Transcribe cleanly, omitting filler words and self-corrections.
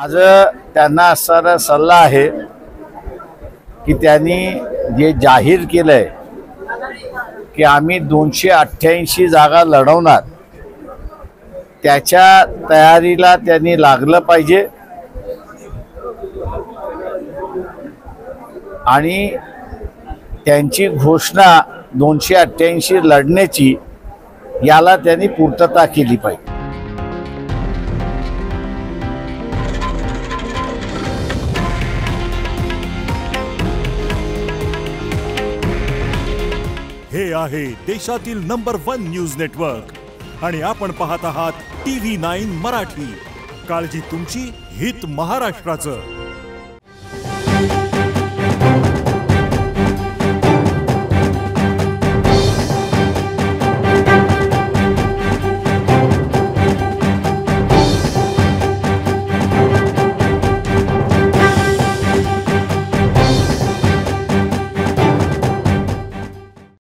माझं त्यांना असा सल्ला आहे की त्यांनी जे जाहीर केलंय की आम्ही 288 जागा लढवणार, त्याच्या तयारीला त्यांनी लागलं पाहिजे आणि त्यांची घोषणा 288 लढण्याची याला त्यांनी पूर्तता केली पाहिजे। हे आहे देशातील नंबर 1 न्यूज नेटवर्क आणि आपण पाहत आहात TV9 मराठी। काळजी तुमची, हित महाराष्ट्राचं।